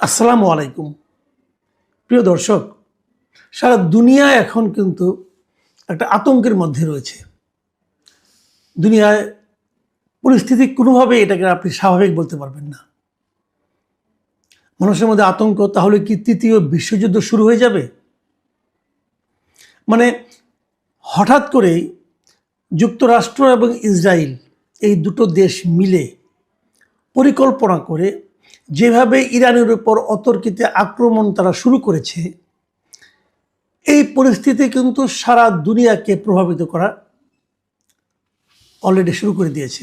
আসসালামু আলাইকুম। প্রিয় দর্শক, সারা দুনিয়া এখন কিন্তু একটা আতঙ্কের মধ্যে রয়েছে। দুনিয়ায় পরিস্থিতি কোনোভাবে এটাকে আপনি স্বাভাবিক বলতে পারবেন না। মানুষের মধ্যে আতঙ্ক, তাহলে কি তৃতীয় বিশ্বযুদ্ধ শুরু হয়ে যাবে? মানে হঠাৎ করেই যুক্তরাষ্ট্র এবং ইসরায়েল এই দুটো দেশ মিলে পরিকল্পনা করে যেভাবে ইরানের উপর অতর্কিতে আক্রমণ তারা শুরু করেছে, এই পরিস্থিতি কিন্তু সারা দুনিয়াকে প্রভাবিত করা অলরেডি শুরু করে দিয়েছে।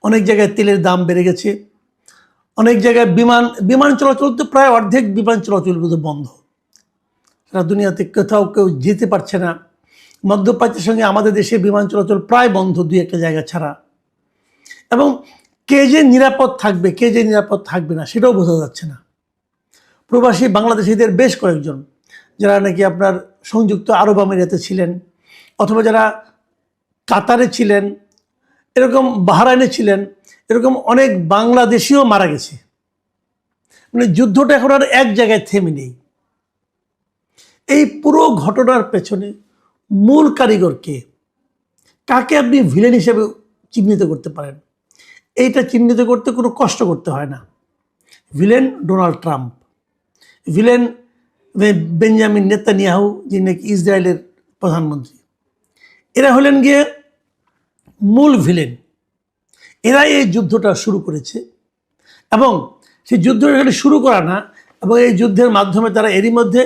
অনেক জায়গায় তেলের দাম বেড়ে গেছে, অনেক জায়গায় বিমান চলাচল তো প্রায় অর্ধেক বিমান চলাচল কিন্তু বন্ধ। সারা দুনিয়াতে কোথাও কেউ যেতে পারছে না। মধ্যপ্রাচ্যের সঙ্গে আমাদের দেশে বিমান চলাচল প্রায় বন্ধ, দুই একটা জায়গা ছাড়া। এবং কে যে নিরাপদ থাকবে, কে যে নিরাপদ থাকবে না, সেটাও বোঝা যাচ্ছে না। প্রবাসী বাংলাদেশিদের বেশ কয়েকজন, যারা নাকি আপনার সংযুক্ত আরব আমিরাতে ছিলেন, অথবা যারা কাতারে ছিলেন, এরকম বাহরাইনে ছিলেন, এরকম অনেক বাংলাদেশিও মারা গেছে। মানে যুদ্ধটা এখন আর এক জায়গায় থেমে নেই। এই পুরো ঘটনার পেছনে মূল কারিগর কে? কাকে আপনি ভিলেন হিসেবে চিহ্নিত করতে পারেন? এইটা চিহ্নিত করতে কোনো কষ্ট করতে হয় না। Villain Donald Trump, villain Benjamin Netanyahu, যিনি নাকি ইসরায়েলের প্রধানমন্ত্রী। এরা হলেন গিয়ে মূল ভিলেন। এরাই এই যুদ্ধটা শুরু করেছে, এবং সেই যুদ্ধটা এখানে শুরু করা না, এবং এই যুদ্ধের মাধ্যমে তারা এরই মধ্যে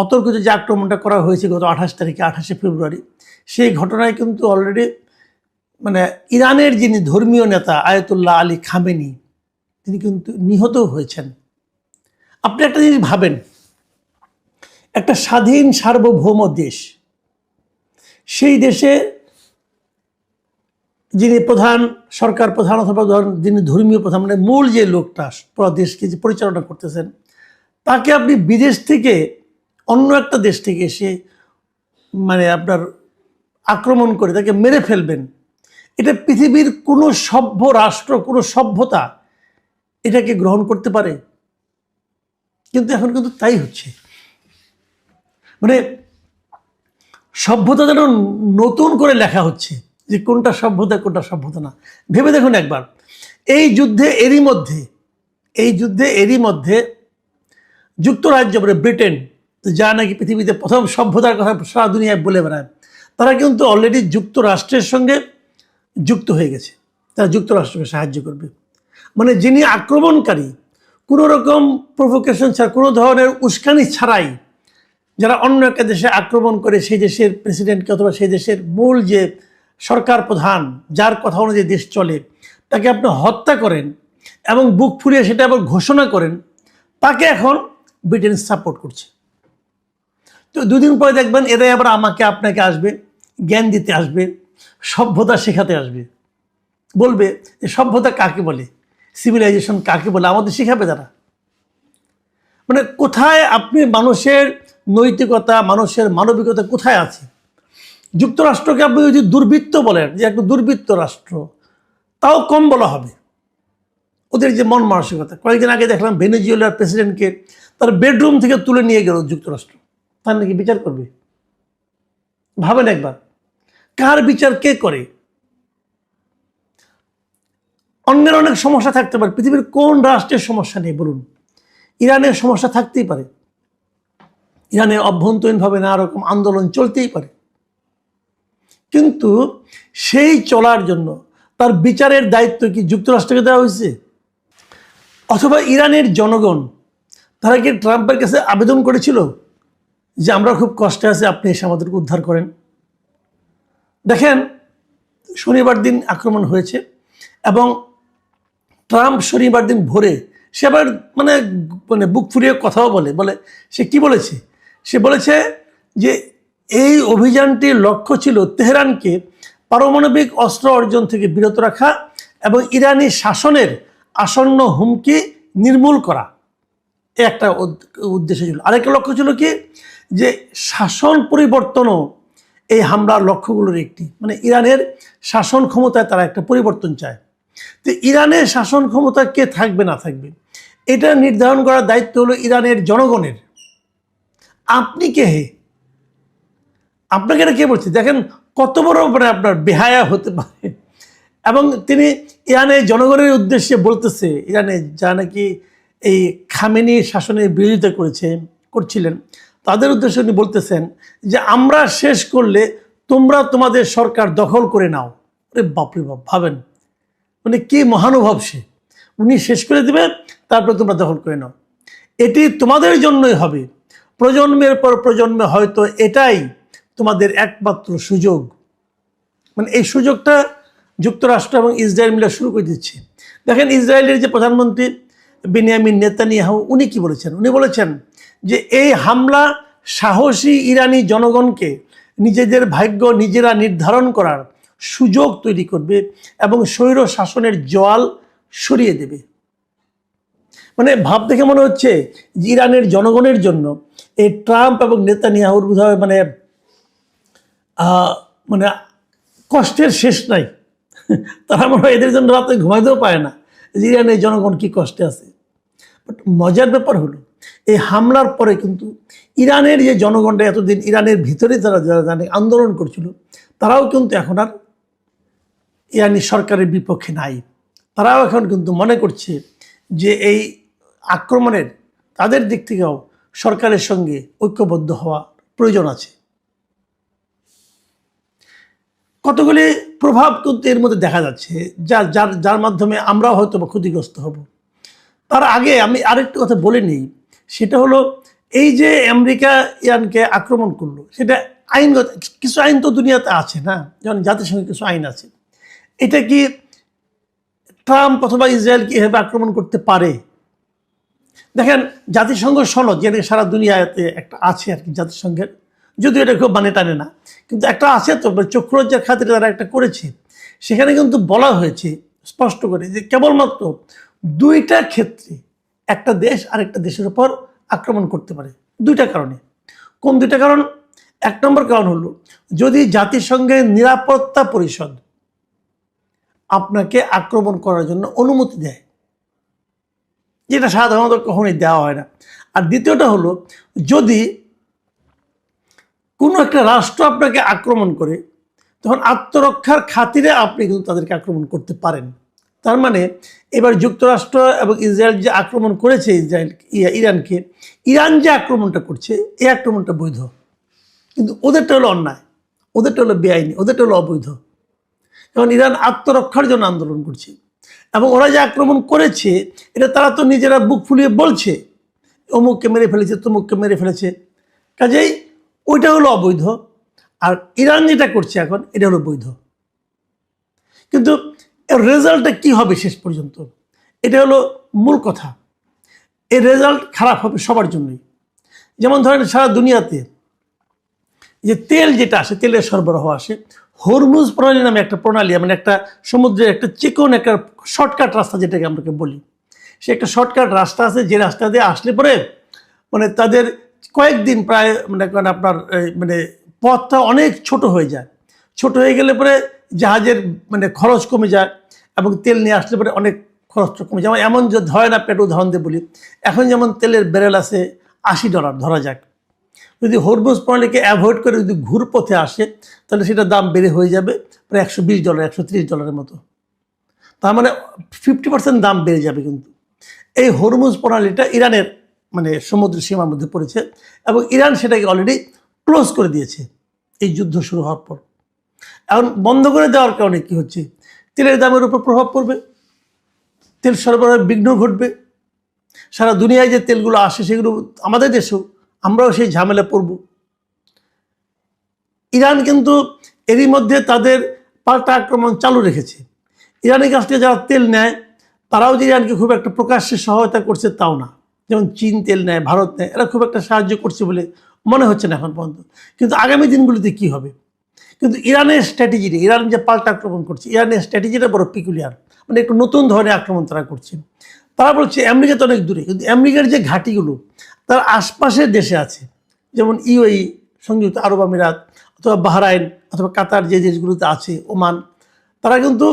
অতর্কিত যে আক্রমণটা করা হয়েছে গত 28 ফেব্রুয়ারি, সেই ঘটনায় কিন্তু অলরেডি মানে ইরানের যিনি ধর্মীয় নেতা আয়াতুল্লাহ আলী খামেনি, তিনি কিন্তু নিহত হয়েছেন। আপনি একটা জিনিস ভাবেন, একটা স্বাধীন সার্বভৌম দেশ, সেই দেশে যিনি প্রধান, সরকার প্রধান অথবা যিনি ধর্মীয় প্রধান, মানে মূল যে লোকটা পুরো দেশকে যে পরিচালনা করতেছেন, তাকে আপনি বিদেশ থেকে, অন্য একটা দেশ থেকে এসে মানে আপনার আক্রমণ করে তাকে মেরে ফেলবেন, এটা পৃথিবীর কোনো সভ্য রাষ্ট্র, কোনো সভ্যতা এটাকে গ্রহণ করতে পারে? কিন্তু এখন কিন্তু তাই হচ্ছে। মানে সভ্যতা যেন নতুন করে লেখা হচ্ছে, যে কোনটা সভ্যতা কোনটা সভ্যতা না। ভেবে দেখুন একবার, এই যুদ্ধে এরই মধ্যে যুক্তরাজ্য, মানে ব্রিটেন, যা নাকি পৃথিবীতে প্রথম সভ্যতার কথা সারা দুনিয়ায় বলে বেড়ায়, তারা কিন্তু অলরেডি যুক্তরাষ্ট্রের সঙ্গে যুক্ত হয়ে গেছে। তারা যুক্তরাষ্ট্রকে সাহায্য করবে। মানে যিনি আক্রমণকারী, কোনো রকম প্রভোকেশন ছাড়া, কোনো ধরনের উস্কানি ছাড়াই যারা অন্য একটা দেশে আক্রমণ করে, সেই দেশের প্রেসিডেন্টকে অথবা সেই দেশের মূল যে সরকার প্রধান, যার কথা অনুযায়ী দেশ চলে, তাকে আপনি হত্যা করেন এবং বুক ফুলিয়ে সেটা আবার ঘোষণা করেন, তাকে এখন ব্রিটেন সাপোর্ট করছে। তো দুদিন পরে দেখবেন এরাই আবার আমাকে আপনাকে আসবে, জ্ঞান দিতে আসবে, সভ্যতা শেখাতে আসবে, বলবে যে সভ্যতা কাকে বলে, সিভিলাইজেশন কাকে বলে, আমাদের শেখাবে তারা। মানে কোথায় আপনি মানুষের নৈতিকতা, মানুষের মানবিকতা কোথায় আছে? যুক্তরাষ্ট্রকে আপনি যদি দুর্বৃত্ত বলেন, যে একটা দুর্বৃত্ত রাষ্ট্র, তাও কম বলা হবে। ওদের যে মন মানসিকতা, কয়েকদিন আগে দেখলাম ভেনেজুয়েলার প্রেসিডেন্টকে তার বেডরুম থেকে তুলে নিয়ে গেল যুক্তরাষ্ট্র, তার নাকি বিচার করবে। ভাবেন একবার, কার বিচার কে করে? অন্যের অনেক সমস্যা থাকতে পারে, পৃথিবীর কোন রাষ্ট্রের সমস্যা নেই বলুন? ইরানের সমস্যা থাকতেই পারে, ইরানের অভ্যন্তরীণভাবে নানা রকম আন্দোলন চলতেই পারে, কিন্তু সেই চলার জন্য তার বিচারের দায়িত্ব কি যুক্তরাষ্ট্রকে দেওয়া হয়েছে? অথবা ইরানের জনগণ, তারা কি ট্রাম্পের কাছে আবেদন করেছিল যে আমরা খুব কষ্টে আছি, আপনি এসে আমাদেরকে উদ্ধার করেন? দেখেন, শনিবার দিন আক্রমণ হয়েছে, এবং ট্রাম্প শনিবার দিন ভোরে সে আবার মানে বুক ফুলিয়ে কথাও বলে সে কি বলেছে? সে বলেছে যে এই অভিযানটির লক্ষ্য ছিল তেহরানকে পারমাণবিক অস্ত্র অর্জন থেকে বিরত রাখা এবং ইরানি শাসনের আসন্ন হুমকি নির্মূল করা। একটা উদ্দেশ্য ছিল। আরেকটা লক্ষ্য ছিল কি, যে শাসন পরিবর্তনও এই হামলার লক্ষ্যগুলোর একটি। মানে ইরানের শাসন ক্ষমতায় তারা একটা পরিবর্তন চায়। তো ইরানের শাসন ক্ষমতা কে থাকবে না থাকবে, এটা নির্ধারণ করার দায়িত্ব হলো ইরানের জনগণের। আপনি কে হে? আপনাকে এটা কে বলছে? দেখেন কত বড় মানে আপনার বেহায়া হতে পারে। এবং তিনি ইরানের জনগণের উদ্দেশ্যে বলতেছে, ইরানে যা নাকি এই খামেনি শাসনের বিরোধিতা করছিলেন, তাদের উদ্দেশ্যে উনি বলতেছেন যে আমরা শেষ করলে তোমরা তোমাদের সরকার দখল করে নাও। আরে বাপরে বাপ, ভাবেন মানে কি মহানুভব সে। উনি শেষ করে দেবে, তারপরে তোমরা দখল করে নাও। এটি তোমাদের জন্যই হবে, প্রজন্মের পর প্রজন্মে হয়তো এটাই তোমাদের একমাত্র সুযোগ। মানে এই সুযোগটা যুক্তরাষ্ট্র এবং ইসরায়েল মিলে শুরু করে দিচ্ছে। দেখেন ইসরায়েলের যে প্রধানমন্ত্রী বেনিয়ামিন নেতানিয়াহু, উনি কি বলেছেন? উনি বলেছেন যে এই হামলা সাহসী ইরানি জনগণকে নিজেদের ভাগ্য নিজেরা নির্ধারণ করার সুযোগ তৈরি করবে এবং স্বৈর শাসনের জোয়াল সরিয়ে দেবে। মানে ভাব দেখে মনে হচ্ছে যে ইরানের জনগণের জন্য এই ট্রাম্প এবং নেতানিয়াহুর বোধহয় মানে মানে কষ্টের শেষ নাই। তারা মনে হয় এদের জন্য রাতে ঘুমাইতেও পায় না যে ইরানের জনগণ কি কষ্টে আছে। বাট মজার ব্যাপার হলো এই হামলার পরে কিন্তু ইরানের যে জনগণরা এতদিন ইরানের ভিতরে যারা আন্দোলন করছিল, তারাও কিন্তু এখন আর ইরানি সরকারের বিপক্ষে নাই। তারাও এখন কিন্তু মনে করছে যে এই আক্রমণের তাদের দিক থেকেও সরকারের সঙ্গে ঐক্যবদ্ধ হওয়া প্রয়োজন আছে। কতগুলি প্রভাব কিন্তু এর মধ্যে দেখা যাচ্ছে, যার মাধ্যমে আমরাও হয়তো ক্ষতিগ্রস্ত হব। তার আগে আমি আরেকটু কথা বলে নিই, সেটা হলো এই যে আমেরিকা ইরানকে আক্রমণ করলো, সেটা আইনগত কিছু আইন তো দুনিয়াতে আছে না, যেমন জাতিসংঘের কিছু আইন আছে। এটা কি ট্রাম্প অথবা ইসরায়েল কি এভাবে আক্রমণ করতে পারে? দেখেন জাতিসংঘ সনদ, যেটা সারা দুনিয়াতে একটা আছে আর কি জাতিসংঘের, যদিও এটা খুব মানে টানে না, কিন্তু একটা আছে তো, চক্ষুলজ্জার খাতিরে তারা একটা করেছে। সেখানে কিন্তু বলা হয়েছে স্পষ্ট করে যে কেবলমাত্র দুইটা ক্ষেত্রে একটা দেশ আরেকটা দেশের উপর আক্রমণ করতে পারে, দুইটা কারণে। কোন দুইটা কারণ? এক নম্বর কারণ হলো যদি জাতিসংঘের নিরাপত্তা পরিষদ আপনাকে আক্রমণ করার জন্য অনুমতি দেয়, যেটা সাধারণত কখনোই দেওয়া হয় না। আর দ্বিতীয়টা হলো যদি কোনো একটা রাষ্ট্র আপনাকে আক্রমণ করে, তখন আত্মরক্ষার খাতিরে আপনি কিন্তু তাদেরকে আক্রমণ করতে পারেন। তার মানে এবার যুক্তরাষ্ট্র এবং ইসরায়েল যে আক্রমণ করেছে ইরানকে, ইরান যে আক্রমণটা করছে এই আক্রমণটা বৈধ, কিন্তু ওদেরটা হলো অন্যায়, ওদেরটা হলো বেআইনি, ওদেরটা হলো অবৈধ। কারণ ইরান আত্মরক্ষার জন্য আন্দোলন করছে এবং ওরা যে আক্রমণ করেছে এটা তারা তো নিজেরা বুক ফুলিয়ে বলছে অমুককে মেরে ফেলেছে, তমুককে মেরে ফেলেছে, কাজেই ওইটা হলো অবৈধ। আর ইরান যেটা করছে এখন এটা হলো বৈধ। কিন্তু এর রেজাল্টটা কী হবে শেষ পর্যন্ত, এটা হলো মূল কথা। এর রেজাল্ট খারাপ হবে সবার জন্যই। যেমন ধরেন সারা দুনিয়াতে যে তেল যেটা আসে, তেলের সরবরাহ আসে, হরমুজ প্রণালী নামে একটা প্রণালী, মানে একটা সমুদ্রের একটা চিকন একটা শর্টকাট রাস্তা যেটাকে আমরা বলি, সে একটা শর্টকাট রাস্তা আছে, যে রাস্তা দিয়ে আসলে পরে মানে তাদের কয়েকদিন প্রায় মানে আপনার মানে পথটা অনেক ছোট হয়ে যায়। ছোট হয়ে গেলে পরে জাহাজের মানে খরচ কমে যায় এবং তেল নিয়ে আসলে পরে অনেক খরচটা কমে যায়। এমন যে ধরেন আপনি একটা উদাহরণ দিয়ে বলি, এখন যেমন তেলের ব্যারেল আছে $80 ধরা যাক, যদি হরমুজ প্রণালীকে অ্যাভয়েড করে যদি ঘুরপথে আসে তাহলে সেটার দাম বেড়ে হয়ে যাবে প্রায় $120, $130 মতো। তার মানে 50% দাম বেড়ে যাবে। কিন্তু এই হরমুজ প্রণালীটা ইরানের মানে সমুদ্র সীমার মধ্যে পড়েছে এবং ইরান সেটাকে অলরেডি ক্লোজ করে দিয়েছে এই যুদ্ধ শুরু হওয়ার পর। এখন বন্ধ করে দেওয়ার কারণে কী হচ্ছে, তেলের দামের উপর প্রভাব পড়বে, তেল সরবরাহের বিঘ্ন ঘটবে। সারা দুনিয়ায় যে তেলগুলো আসে সেগুলো আমাদের দেশেও আমরাও সেই ঝামেলা পড়ব। ইরান কিন্তু এরই মধ্যে তাদের পাল্টা আক্রমণ চালু রেখেছে। ইরানের কাছ থেকে যারা তেল নেয় তারাও যে ইরানকে খুব একটা প্রকাশ্যে সহায়তা করছে তাও না। যেমন চীন তেল নেয়, ভারত নেয়, এরা খুব একটা সাহায্য করছে বলে মনে হচ্ছে না এখন পর্যন্ত। কিন্তু আগামী দিনগুলিতে কি হবে? কিন্তু ইরানের স্ট্র্যাটেজিটা, ইরান যে পাল্টা আক্রমণ করছে, ইরানের স্ট্র্যাটেজিটা বড় পিকুলিয়ার, মানে একটু নতুন ধরনের আক্রমণ তারা করছে। তারা বলছে আমেরিকা তো অনেক দূরে, কিন্তু আমেরিকার যে ঘাঁটিগুলো তার আশপাশের দেশে আছে, যেমন ইউএই সংযুক্ত আরব আমিরাত অথবা বাহরাইন অথবা কাতার যে দেশগুলোতে আছে, ওমান, তারা কিন্তু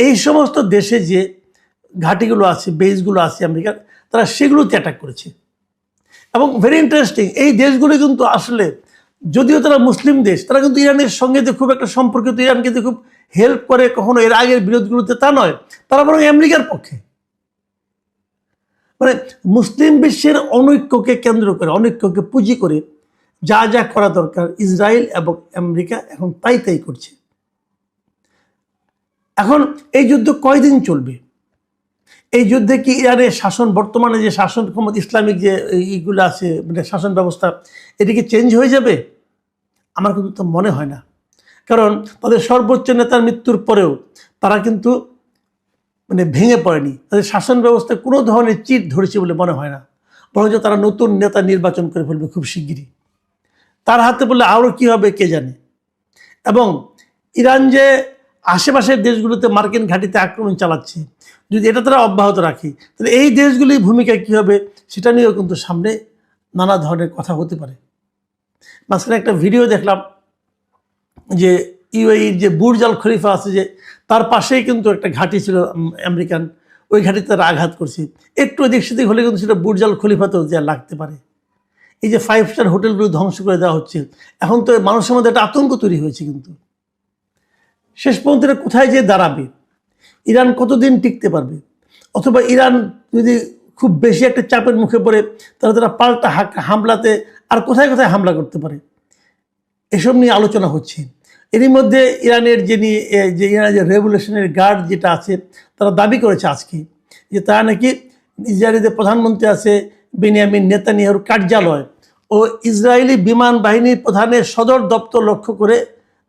এই সমস্ত দেশে যে ঘাঁটিগুলো আছে, বেসগুলো আছে আমেরিকার, তারা সেগুলোতে অ্যাটাক করেছে। এবং ভেরি ইন্টারেস্টিং, এই দেশগুলো কিন্তু আসলে যদিও তারা মুসলিম দেশ, তারা কিন্তু ইরানের সঙ্গে যে খুব একটা সম্পর্কিত, ইরানকে যে খুব হেল্প করে কখনো এর আগের বিরোধগুলোতে, তা নয়, তারা বরং আমেরিকার পক্ষে। মানে মুসলিম বিশ্বের অনৈক্যকে কেন্দ্র করে, অনৈক্যকে পুঁজি করে যা যা করা দরকার ইসরায়েল এবং আমেরিকা এখন তাই তাই করছে। এখন এই যুদ্ধ কয়দিন চলবে? এই যুদ্ধে কি ইরানের শাসন, বর্তমানে যে শাসন ক্ষমতা, ইসলামিক যে এইগুলো আছে, মানে শাসন ব্যবস্থা, এটা কি চেঞ্জ হয়ে যাবে? আমার কিন্তু তো মনে হয় না। কারণ তাদের সর্বোচ্চ নেতার মৃত্যুর পরেও তারা কিন্তু মানে ভেঙে পড়েনি, তাদের শাসন ব্যবস্থায় কোনো ধরনের চিট ধরেছে বলে মনে হয় না। বরঞ্চ তারা নতুন নেতা নির্বাচন করে ফেলবে খুব শিগগিরই। তার হাতে বললে আরও কী হবে কে জানে। এবং ইরান যে আশেপাশের দেশগুলোতে মার্কিন ঘাঁটিতে আক্রমণ চালাচ্ছে, যদি এটা তারা অব্যাহত রাখে, তাহলে এই দেশগুলির ভূমিকা কী হবে সেটা নিয়েও কিন্তু সামনে নানা ধরনের কথা হতে পারে। মাঝখানে একটা ভিডিও দেখলাম যে ইউএইর যে বুর্জ আল খলিফা আছে, যে তার পাশেই কিন্তু একটা ঘাঁটি ছিল আমেরিকান, ওই ঘাঁটিতে তারা আঘাত করছে। একটু এদিক সেদিক হলে কিন্তু সেটা বুর্জ আল খলিফাতেও যা লাগতে পারে। এই যে 5 স্টার হোটেলগুলো ধ্বংস করে দেওয়া হচ্ছে, এখন তো মানুষের মধ্যে একটা আতঙ্ক তৈরি হয়েছে। কিন্তু শেষ পর্যন্ত কোথায় যে দাঁড়াবে, ইরান কতদিন টিকতে পারবে, অথবা ইরান যদি খুব বেশি একটা চাপের মুখে পড়ে তাহলে তারা পাল্টা হামলাতে আর কোথায় কোথায় হামলা করতে পারে, এসব নিয়ে আলোচনা হচ্ছে। এরই মধ্যে ইরানের ইরানের যে রেভলিউশনারি গার্ড যেটা আছে, তারা দাবি করেছে আজকে যে তারা নাকি ইসরায়েলের যে প্রধানমন্ত্রী আছে বেনিয়ামিন নেতানিয়াহুর কার্যালয় ও ইসরায়েলি বিমান বাহিনীর প্রধানের সদর দপ্তর লক্ষ্য করে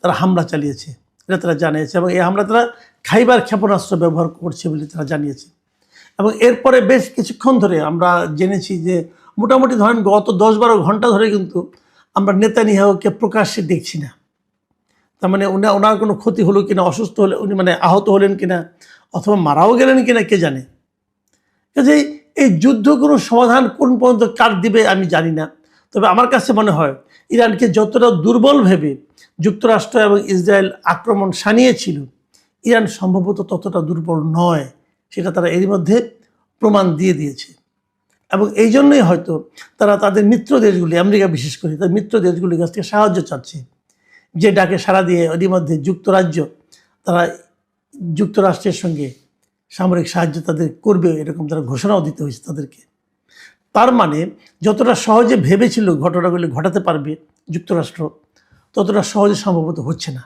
তারা হামলা চালিয়েছে, এটা তারা জানিয়েছে। এবং এই হামলা তারা খাইবার ক্ষেপণাস্ত্র ব্যবহার করছে বলে তারা জানিয়েছে। এবং এরপরে বেশ কিছুক্ষণ ধরে আমরা জেনেছি যে মোটামুটি ধরেন গত 10-12 ঘন্টা ধরে কিন্তু আমরা নেতানিয়াহুকে প্রকাশ্যে দেখছি না। তার মানে ওনার কোনো ক্ষতি হলো কিনা, অসুস্থ হলে উনি মানে আহত হলেন কিনা, অথবা মারাও গেলেন কিনা কে জানে। কাজেই এই যুদ্ধ কোনো সমাধান কোন পর্যন্ত কার দিবে আমি জানি না। তবে আমার কাছে মনে হয় ইরানকে যতটা দুর্বল ভেবে যুক্তরাষ্ট্র এবং ইসরায়েল আক্রমণ শানিয়েছিল, ইরান সম্ভবত ততটা দুর্বল নয়, সেটা তারা এরই মধ্যে প্রমাণ দিয়ে দিয়েছে। এবং এই জন্যই হয়তো তারা তাদের মিত্র দেশগুলি, আমেরিকা বিশেষ করে তাদের মিত্র দেশগুলির কাছ থেকে সাহায্য চাচ্ছে, যে ডাকে সাড়া দিয়ে এরই মধ্যে যুক্তরাজ্য তারা যুক্তরাষ্ট্রের সঙ্গে সামরিক সাহায্য তাদের করবে, এরকম তারা ঘোষণাও দিতে হয়েছে তাদেরকে। তার মানে যতটা সহজে ভেবেছিল ঘটনাগুলি ঘটাতে পারবে যুক্তরাষ্ট্র, ততটা সহজে সম্ভবত হচ্ছে না।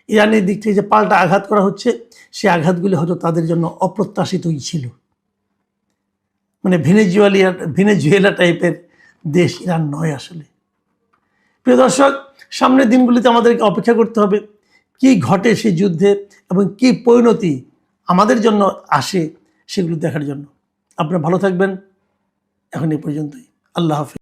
ইরানের দিক থেকে যে পাল্টা আঘাত করা হচ্ছে, সেই আঘাতগুলি হয়তো তাদের জন্য অপ্রত্যাশিতই ছিল। মানে ভেনেজুয়েলা টাইপের দেশ ইরান নয় আসলে। প্রিয় দর্শক, সামনের দিনগুলিতে আমাদেরকে অপেক্ষা করতে হবে কি ঘটে সেই যুদ্ধে এবং কি পরিণতি আমাদের জন্য আসে সেগুলো দেখার জন্য। আপনারা ভালো থাকবেন। এখন এই পর্যন্তই। আল্লাহ হাফেজ।